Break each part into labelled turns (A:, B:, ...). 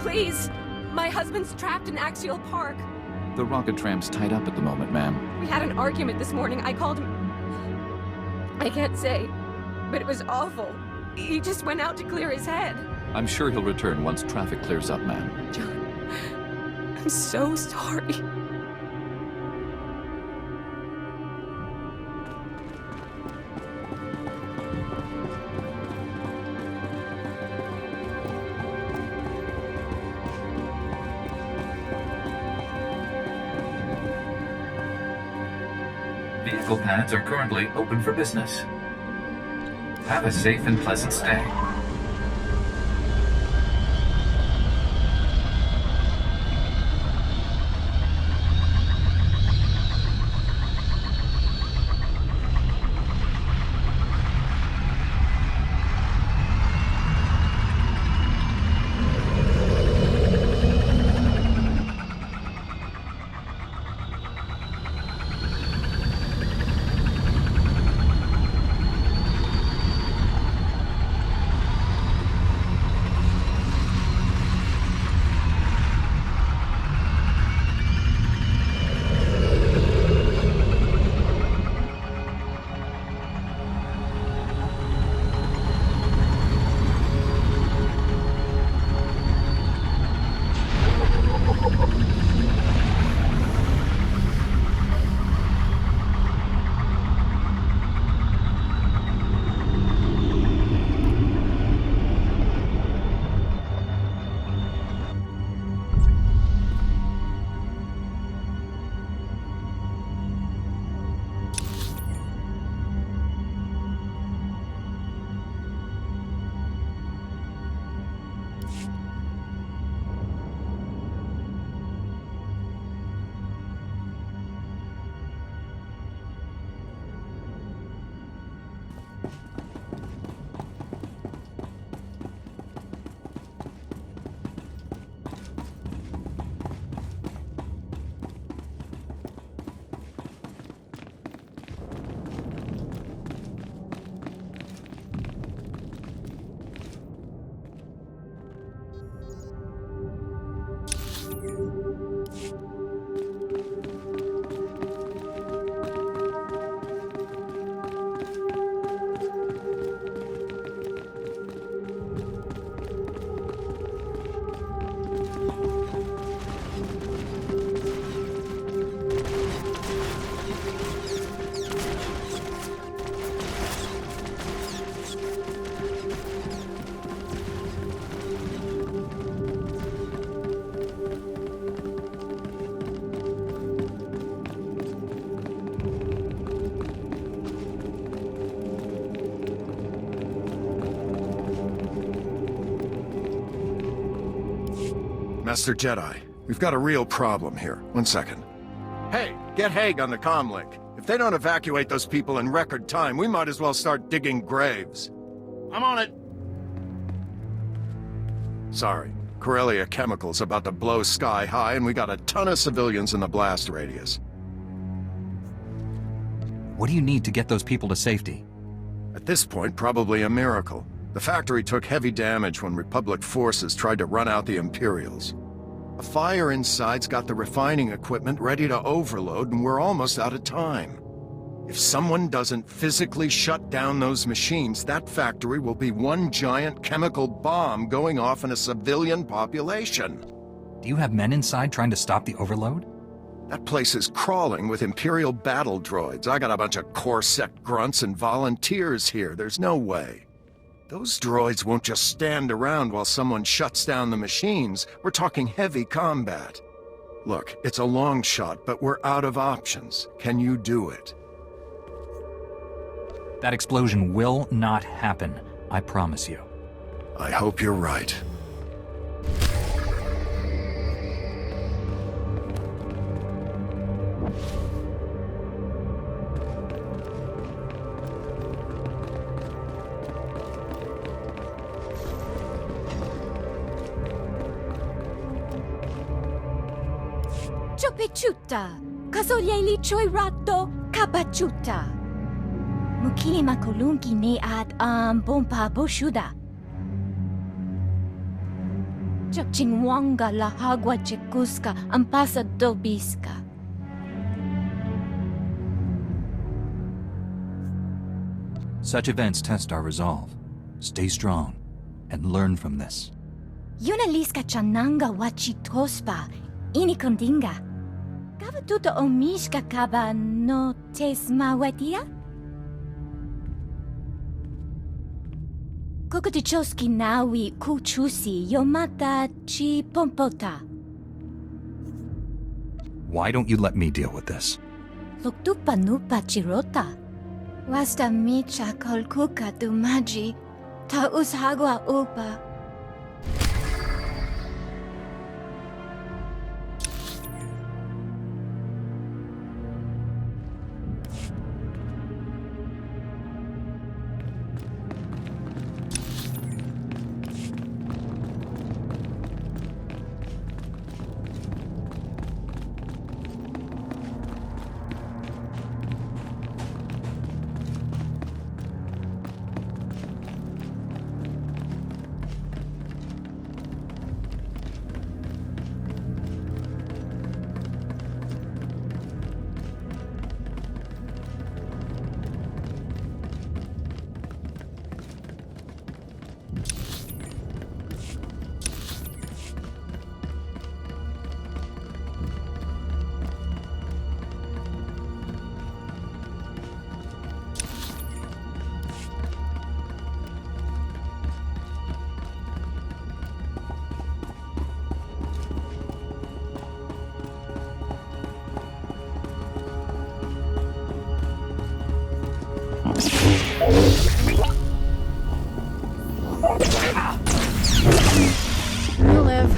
A: please! My husband's trapped in Axial Park.
B: The rocket tramp's tied up at the moment, ma'am.
A: We had an argument this morning. I called him... I can't say, but it was awful. He just went out to clear his head.
B: I'm sure he'll return once traffic clears up, ma'am.
A: John, I'm so sorry.
C: Vehicle pads are currently open for business. Have a safe and pleasant stay.
D: Master Jedi, we've got a real problem here. 1 second. Hey, get Haig on the comm link. If they don't evacuate those people in record time, we might as well start digging graves.
E: I'm on it.
D: Sorry. Corellia Chemical's about to blow sky high, and we got a ton of civilians in the blast radius.
F: What do you need to get those people to safety?
D: At this point, probably a miracle. The factory took heavy damage when Republic forces tried to run out the Imperials. A fire inside's got the refining equipment ready to overload, and we're almost out of time. If someone doesn't physically shut down those machines, that factory will be one giant chemical bomb going off in a civilian population.
F: Do you have men inside trying to stop the overload?
D: That place is crawling with Imperial battle droids. I got a bunch of core sect grunts and volunteers here. There's no way. Those droids won't just stand around while someone shuts down the machines. We're talking heavy combat. Look, it's a long shot, but we're out of options. Can you do it?
F: That explosion will not happen, I promise you.
D: I hope you're right.
G: Chopechuta, kasolyeli choirato kapachuta. Mukili makolungi ne at bompa boshuda. Chingwanga la hagua chekuska ampasa dobiska.
F: Such events test our resolve. Stay strong and learn from this.
G: Yunaliska chananga wachitospa inikondinga. Kava tuto omishka kaba no tesmawetia? Kokutichoski nawi kuchusi yomata chi pompota.
F: Why don't you let me deal with this?
G: Luktupa nupa chirota. Wasta micha kolkuka dumaji. Ta ushagwa upa.
A: I'll live.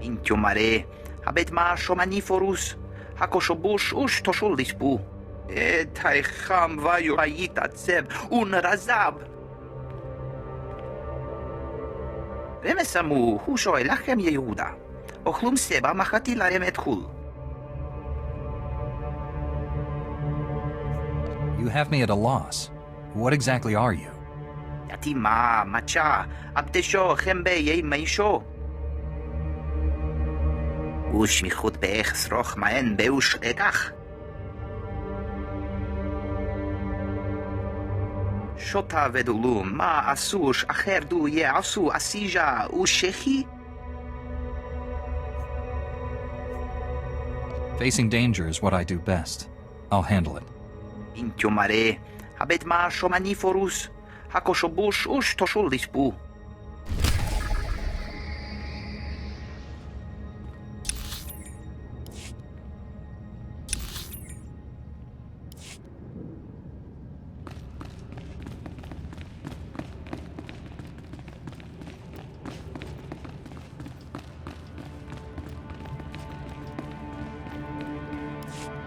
E: Intiomare, habet ma shomaniforus, hakoshobush ush toshulispu. Etaicham vayu ayitatseb un razab. Remesamu husho elachem Yehuda. Ochlum seba machati laem ethul.
F: You have me at a loss. What exactly are you?
E: Yatima, macha, abdesho, chembe, ye meisho. Ush michut beech sroch maen beush ekach. Shota vedulu, ma asush, acherdu ye asu asija ushechi.
F: Facing danger is what I do best. I'll handle it.
E: Intiomare, habet ma shomaniforus, hakoshobush ush toshulispu.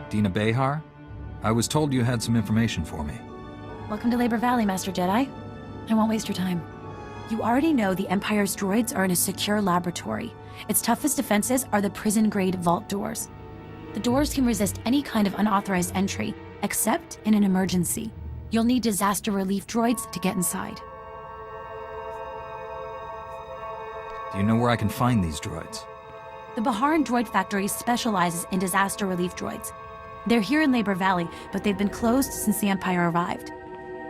F: Dina Behar? I was told you had some information for me.
H: Welcome to Labor Valley, Master Jedi. I won't waste your time. You already know the Empire's droids are in a secure laboratory. Its toughest defenses are the prison-grade vault doors. The doors can resist any kind of unauthorized entry, except in an emergency. You'll need disaster relief droids to get inside.
F: Do you know where I can find these droids?
H: The Baharan Droid Factory specializes in disaster relief droids. They're here in Labor Valley, but they've been closed since the Empire arrived.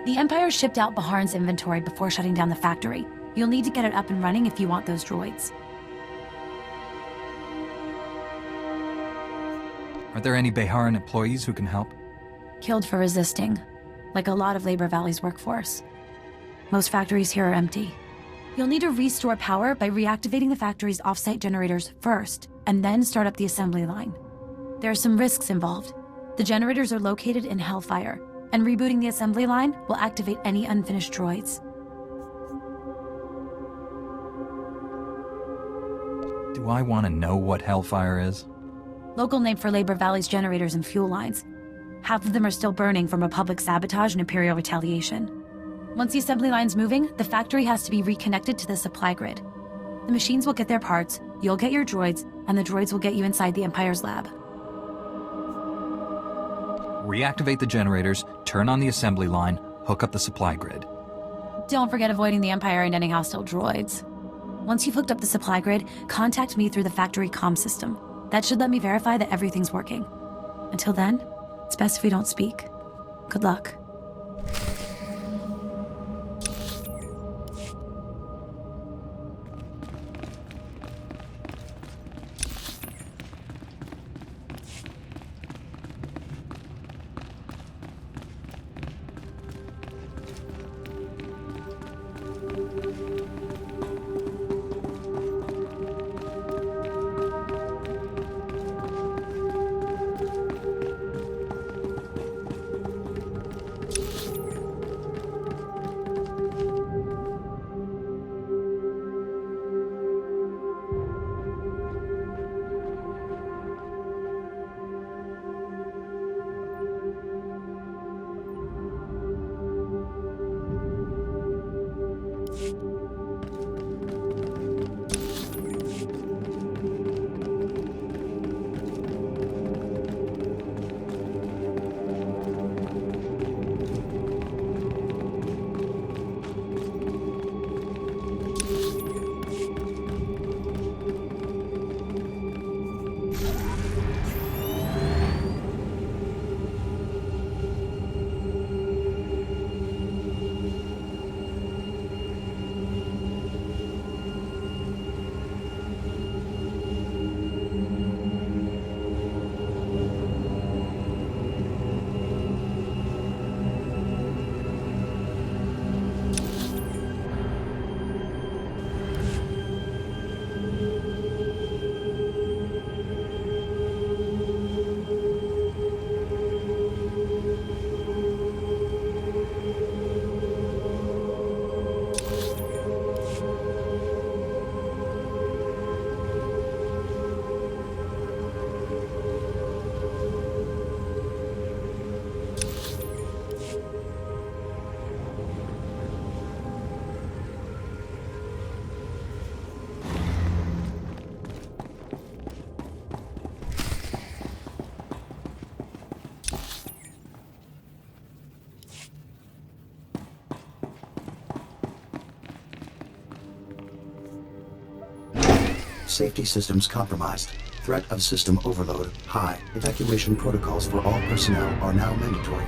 H: The Empire shipped out Baharan's inventory before shutting down the factory. You'll need to get it up and running if you want those droids.
F: Are there any Baharan employees who can help?
H: Killed for resisting, like a lot of Labor Valley's workforce. Most factories here are empty. You'll need to restore power by reactivating the factory's off-site generators first, and then start up the assembly line. There are some risks involved. The generators are located in Hellfire, and rebooting the assembly line will activate any unfinished droids.
F: Do I want to know what Hellfire is?
H: Local name for Labor Valley's generators and fuel lines. Half of them are still burning from Republic sabotage and Imperial retaliation. Once the assembly line's moving, the factory has to be reconnected to the supply grid. The machines will get their parts, you'll get your droids, and the droids will get you inside the Empire's lab.
F: Reactivate the generators, turn on the assembly line, hook up the supply grid.
H: Don't forget avoiding the Empire and any hostile droids. Once you've hooked up the supply grid, contact me through the factory comm system. That should let me verify that everything's working. Until then, it's best if we don't speak. Good luck.
I: Safety systems compromised. Threat of system overload high. Evacuation protocols for all personnel are now mandatory.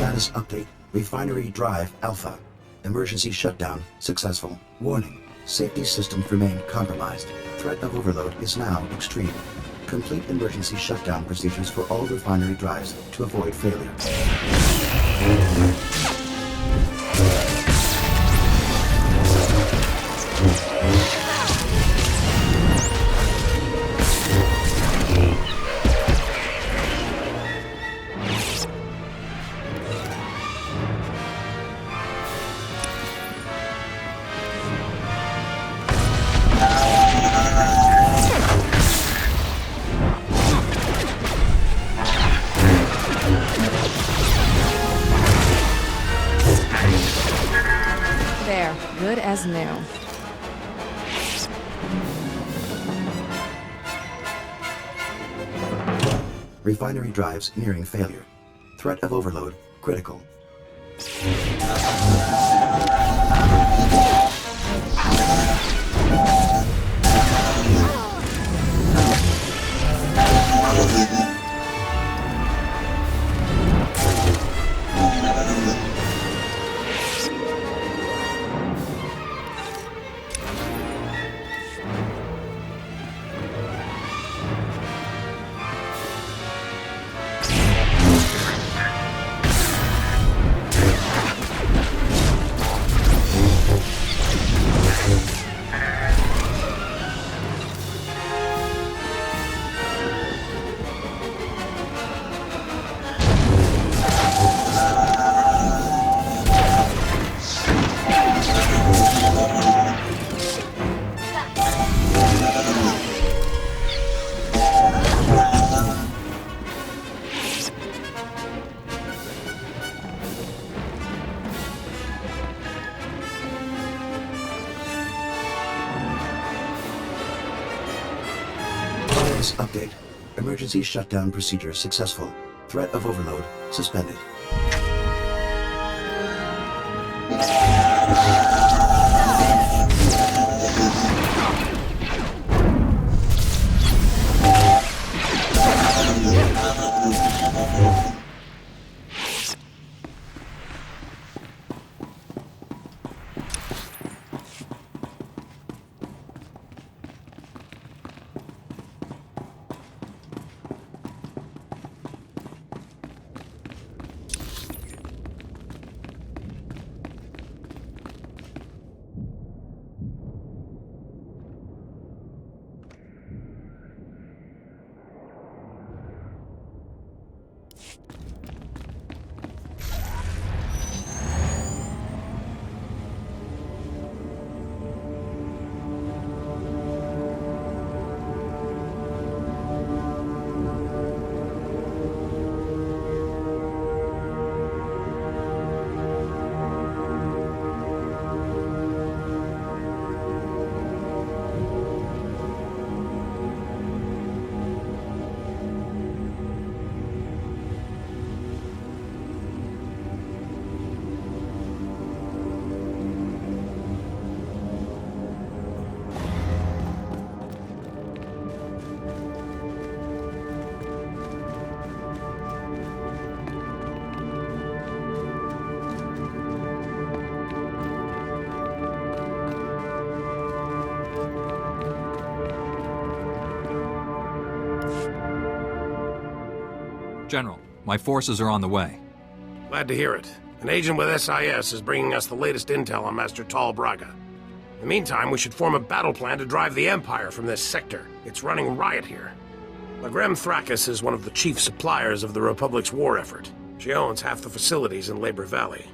I: Status update. Refinery Drive Alpha. Emergency shutdown successful. Warning. Safety systems remain compromised. Threat of overload is now extreme. Complete emergency shutdown procedures for all refinery drives to avoid failure.
A: There, good as new.
I: Refinery drives nearing failure. Threat of overload critical. Update. Emergency shutdown procedure successful. Threat of overload suspended.
F: General, my forces are on the way.
J: Glad to hear it. An agent with SIS is bringing us the latest intel on Master Tal Braga. In the meantime, we should form a battle plan to drive the Empire from this sector. It's running riot here. Lagrem Thrakis is one of the chief suppliers of the Republic's war effort. She owns half the facilities in Labor Valley.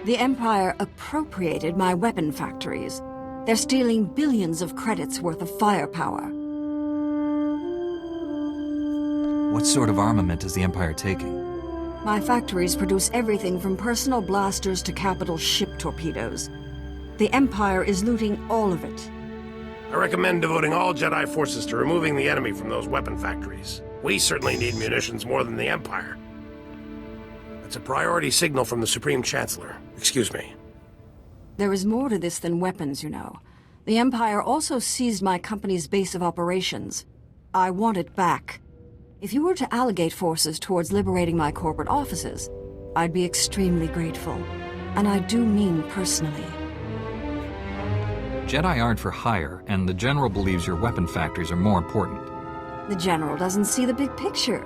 K: The Empire appropriated my weapon factories. They're stealing billions of credits worth of firepower.
F: What sort of armament is the Empire taking?
K: My factories produce everything from personal blasters to capital ship torpedoes. The Empire is looting all of it.
J: I recommend devoting all Jedi forces to removing the enemy from those weapon factories. We certainly need munitions more than the Empire. That's a priority signal from the Supreme Chancellor. Excuse me.
K: There is more to this than weapons, you know. The Empire also seized my company's base of operations. I want it back. If you were to allocate forces towards liberating my corporate offices, I'd be extremely grateful. And I do mean personally.
F: Jedi aren't for hire, and the General believes your weapon factories are more important.
K: The General doesn't see the big picture.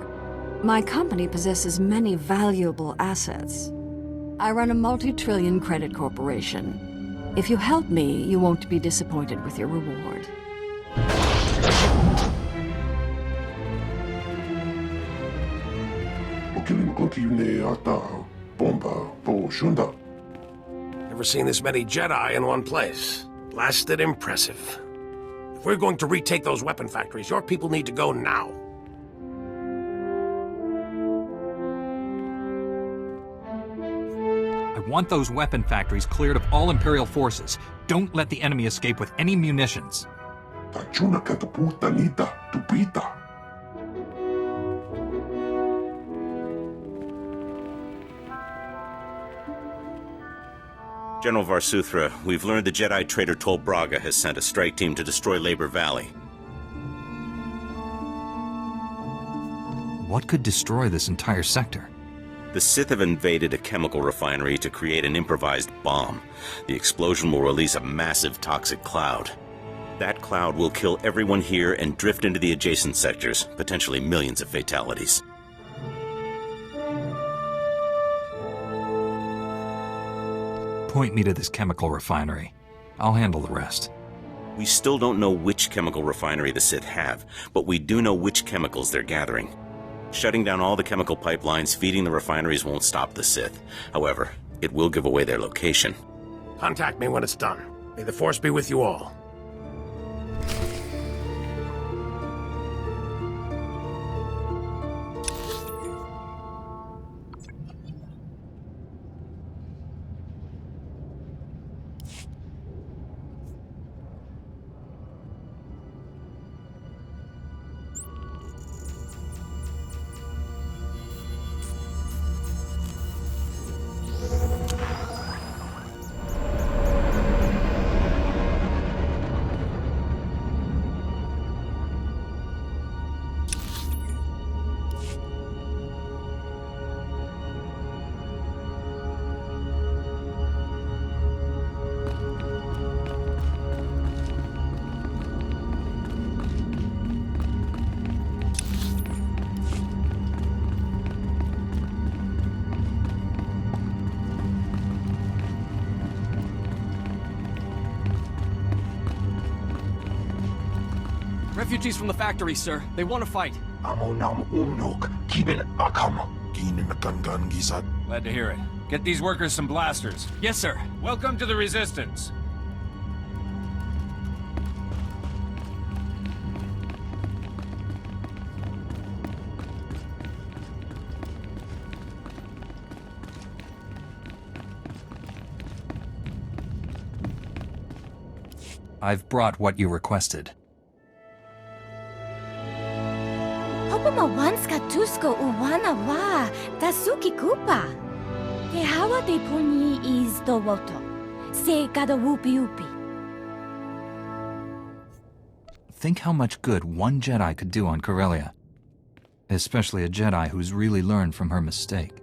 K: My company possesses many valuable assets. I run a multi-trillion credit corporation. If you help me, you won't be disappointed with your reward.
J: Never seen this many Jedi in one place. Blasted impressive. If we're going to retake those weapon factories, your people need to go now.
F: I want those weapon factories cleared of all Imperial forces. Don't let the enemy escape with any munitions.
L: General Var Suthra, we've learned the Jedi traitor Tal Braga has sent a strike team to destroy Labor Valley.
F: What could destroy this entire sector?
L: The Sith have invaded a chemical refinery to create an improvised bomb. The explosion will release a massive toxic cloud. That cloud will kill everyone here and drift into the adjacent sectors, potentially millions of fatalities.
F: Point me to this chemical refinery. I'll handle the rest.
L: We still don't know which chemical refinery the Sith have, but we do know which chemicals they're gathering. Shutting down all the chemical pipelines feeding the refineries won't stop the Sith. However, it will give away their location.
J: Contact me when it's done. May the Force be with you all.
M: Refugees from the factory, sir. They want to fight.
N: Glad to hear it. Get these workers some blasters.
M: Yes, sir.
N: Welcome to the Resistance.
F: I've brought what you requested.
G: Mawanska tusko uwana wa tasuki kupa. Te hawa te puni is dowoto. Se kada whoopie whoopie.
F: Think how much good one Jedi could do on Corellia. Especially a Jedi who's really learned from her mistake.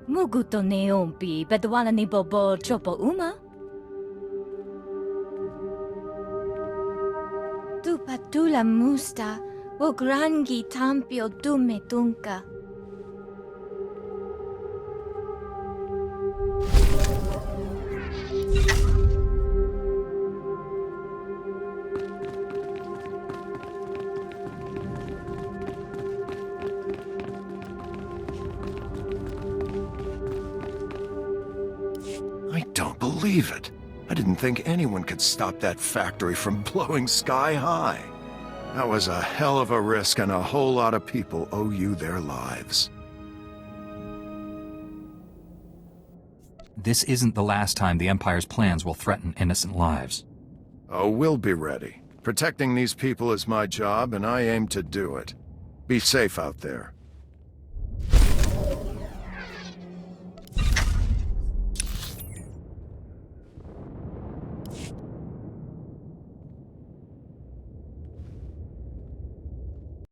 G: Muguto neompi, bedwana ni bobo chopo uma. Tu patula musta. O grangi tampio dume tunka.
D: I don't believe it. I didn't think anyone could stop that factory from blowing sky high. That was a hell of a risk, and a whole lot of people owe you their lives.
F: This isn't the last time the Empire's plans will threaten innocent lives.
D: Oh, we'll be ready. Protecting these people is my job, and I aim to do it. Be safe out there.